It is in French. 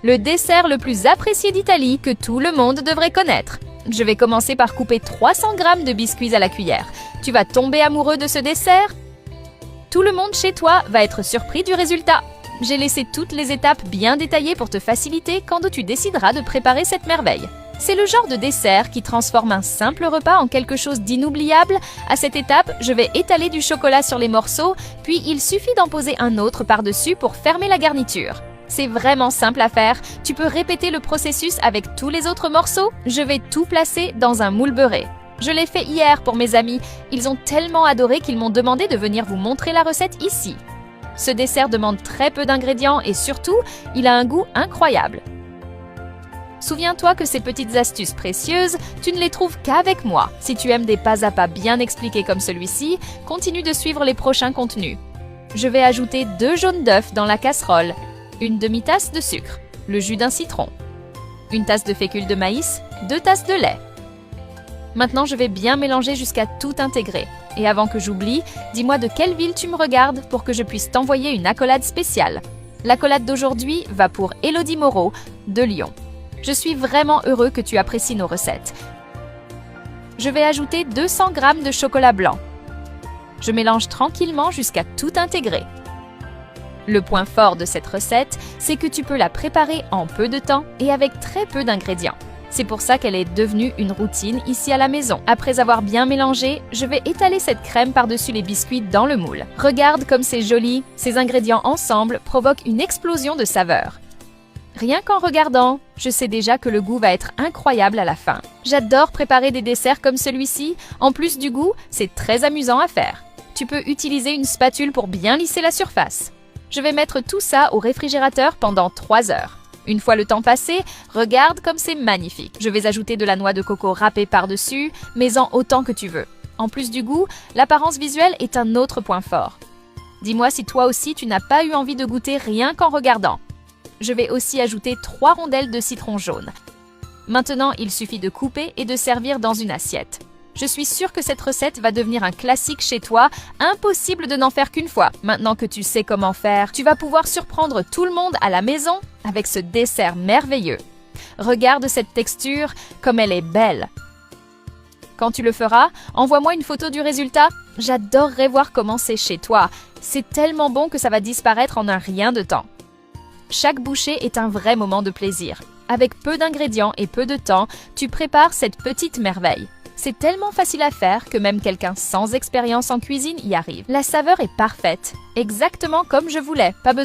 Le dessert le plus apprécié d'Italie que tout le monde devrait connaître. Je vais commencer par couper 300 g de biscuits à la cuillère. Tu vas tomber amoureux de ce dessert? Tout le monde chez toi va être surpris du résultat. J'ai laissé toutes les étapes bien détaillées pour te faciliter quand tu décideras de préparer cette merveille. C'est le genre de dessert qui transforme un simple repas en quelque chose d'inoubliable. À cette étape, je vais étaler du chocolat sur les morceaux, puis il suffit d'en poser un autre par-dessus pour fermer la garniture. C'est vraiment simple à faire. Tu peux répéter le processus avec tous les autres morceaux. Je vais tout placer dans un moule beurré. Je l'ai fait hier pour mes amis. Ils ont tellement adoré qu'ils m'ont demandé de venir vous montrer la recette ici. Ce dessert demande très peu d'ingrédients et surtout, il a un goût incroyable. Souviens-toi que ces petites astuces précieuses, tu ne les trouves qu'avec moi. Si tu aimes des pas à pas bien expliqués comme celui-ci, continue de suivre les prochains contenus. Je vais ajouter 2 jaunes d'œufs dans la casserole, une demi-tasse de sucre, le jus d'un citron, une tasse de fécule de maïs, 2 tasses de lait. Maintenant, je vais bien mélanger jusqu'à tout intégrer. Et avant que j'oublie, dis-moi de quelle ville tu me regardes pour que je puisse t'envoyer une accolade spéciale. L'accolade d'aujourd'hui va pour Elodie Moreau, de Lyon. Je suis vraiment heureux que tu apprécies nos recettes. Je vais ajouter 200 g de chocolat blanc. Je mélange tranquillement jusqu'à tout intégrer. Le point fort de cette recette, c'est que tu peux la préparer en peu de temps et avec très peu d'ingrédients. C'est pour ça qu'elle est devenue une routine ici à la maison. Après avoir bien mélangé, je vais étaler cette crème par-dessus les biscuits dans le moule. Regarde comme c'est joli, ces ingrédients ensemble provoquent une explosion de saveurs. Rien qu'en regardant, je sais déjà que le goût va être incroyable à la fin. J'adore préparer des desserts comme celui-ci. En plus du goût, c'est très amusant à faire. Tu peux utiliser une spatule pour bien lisser la surface. Je vais mettre tout ça au réfrigérateur pendant 3 heures. Une fois le temps passé, regarde comme c'est magnifique. Je vais ajouter de la noix de coco râpée par-dessus, mets-en autant que tu veux. En plus du goût, l'apparence visuelle est un autre point fort. Dis-moi si toi aussi tu n'as pas eu envie de goûter rien qu'en regardant. Je vais aussi ajouter 3 rondelles de citron jaune. Maintenant, il suffit de couper et de servir dans une assiette. Je suis sûre que cette recette va devenir un classique chez toi, impossible de n'en faire qu'une fois. Maintenant que tu sais comment faire, tu vas pouvoir surprendre tout le monde à la maison avec ce dessert merveilleux. Regarde cette texture, comme elle est belle. Quand tu le feras, envoie-moi une photo du résultat. J'adorerais voir comment c'est chez toi. C'est tellement bon que ça va disparaître en un rien de temps. Chaque bouchée est un vrai moment de plaisir. Avec peu d'ingrédients et peu de temps, tu prépares cette petite merveille. C'est tellement facile à faire que même quelqu'un sans expérience en cuisine y arrive. La saveur est parfaite, exactement comme je voulais, pas besoin